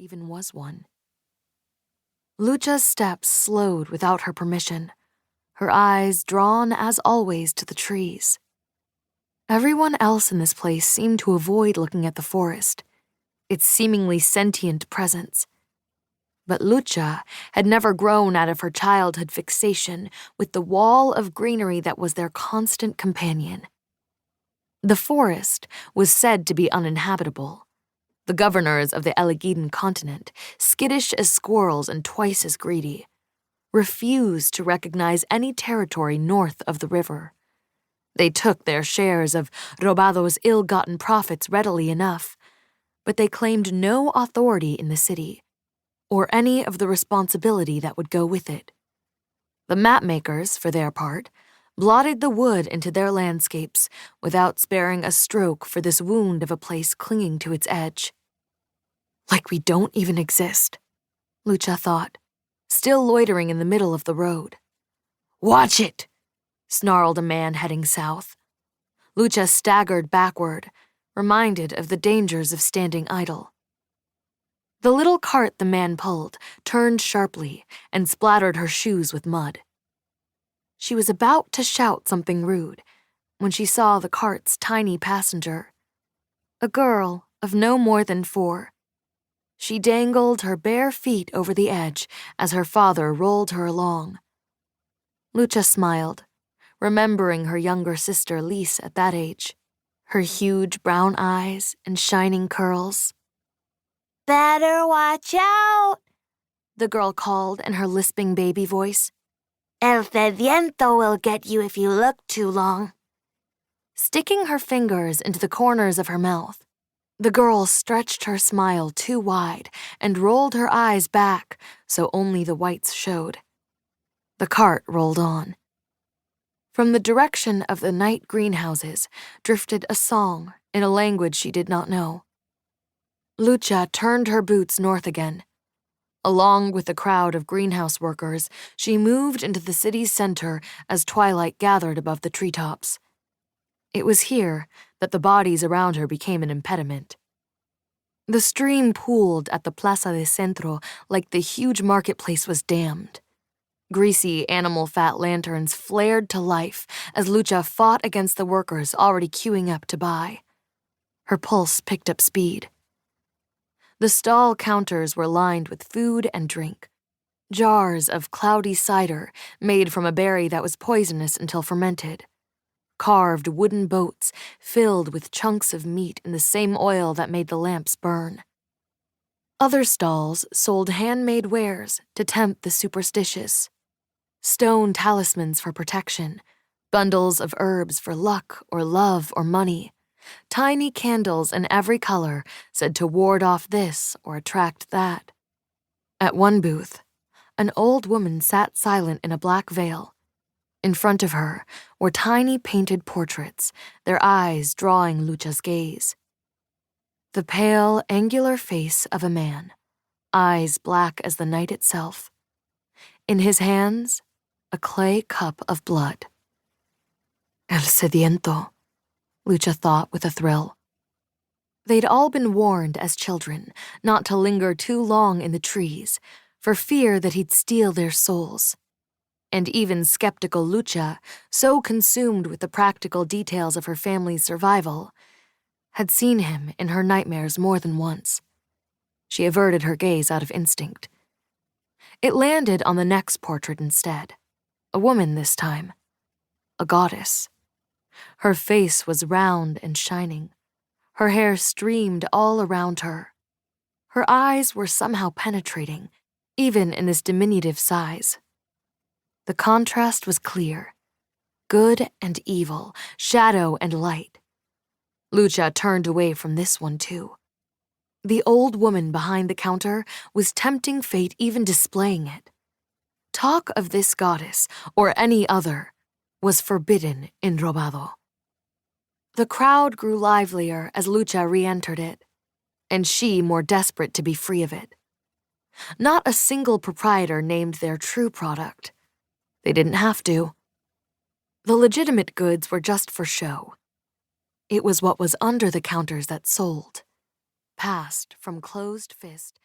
even was one. Lucha's steps slowed without her permission, her eyes drawn as always to the trees. Everyone else in this place seemed to avoid looking at the forest, its seemingly sentient presence. But Lucha had never grown out of her childhood fixation with the wall of greenery that was their constant companion. The forest was said to be uninhabitable. The governors of the Elegidan continent, skittish as squirrels and twice as greedy, refused to recognize any territory north of the river. They took their shares of Robado's ill-gotten profits readily enough, but they claimed no authority in the city, or any of the responsibility that would go with it. The mapmakers, for their part, blotted the wood into their landscapes without sparing a stroke for this wound of a place clinging to its edge. Like we don't even exist, Lucha thought, still loitering in the middle of the road. "Watch it!" snarled a man heading south. Lucha staggered backward, reminded of the dangers of standing idle. The little cart the man pulled turned sharply and splattered her shoes with mud. She was about to shout something rude when she saw the cart's tiny passenger, a girl of no more than 4. She dangled her bare feet over the edge as her father rolled her along. Lucha smiled, remembering her younger sister Lise at that age, her huge brown eyes and shining curls. "Better watch out," the girl called in her lisping baby voice. "El sediento will get you if you look too long." Sticking her fingers into the corners of her mouth, the girl stretched her smile too wide and rolled her eyes back so only the whites showed. The cart rolled on. From the direction of the night greenhouses drifted a song in a language she did not know. Lucha turned her boots north again. Along with the crowd of greenhouse workers, she moved into the city's center as twilight gathered above the treetops. It was here that the bodies around her became an impediment. The stream pooled at the Plaza de Centro like the huge marketplace was dammed. Greasy animal fat lanterns flared to life as Lucha fought against the workers already queuing up to buy. Her pulse picked up speed. The stall counters were lined with food and drink. Jars of cloudy cider made from a berry that was poisonous until fermented. Carved wooden boats filled with chunks of meat in the same oil that made the lamps burn. Other stalls sold handmade wares to tempt the superstitious. Stone talismans for protection, bundles of herbs for luck or love or money, tiny candles in every color said to ward off this or attract that. At one booth, an old woman sat silent in a black veil. In front of her were tiny painted portraits, their eyes drawing Lucha's gaze. The pale, angular face of a man, eyes black as the night itself. In his hands, a clay cup of blood. El sediento, Lucha thought with a thrill. They'd all been warned as children not to linger too long in the trees for fear that he'd steal their souls. And even skeptical Lucha, so consumed with the practical details of her family's survival, had seen him in her nightmares more than once. She averted her gaze out of instinct. It landed on the next portrait instead, a woman this time, a goddess. Her face was round and shining. Her hair streamed all around her. Her eyes were somehow penetrating, even in this diminutive size. The contrast was clear. Good and evil, shadow and light. Lucha turned away from this one too. The old woman behind the counter was tempting fate even displaying it. Talk of this goddess, or any other, was forbidden in Robado. The crowd grew livelier as Lucha re-entered it, and she more desperate to be free of it. Not a single proprietor named their true product. They didn't have to. The legitimate goods were just for show. It was what was under the counters that sold, passed from closed fist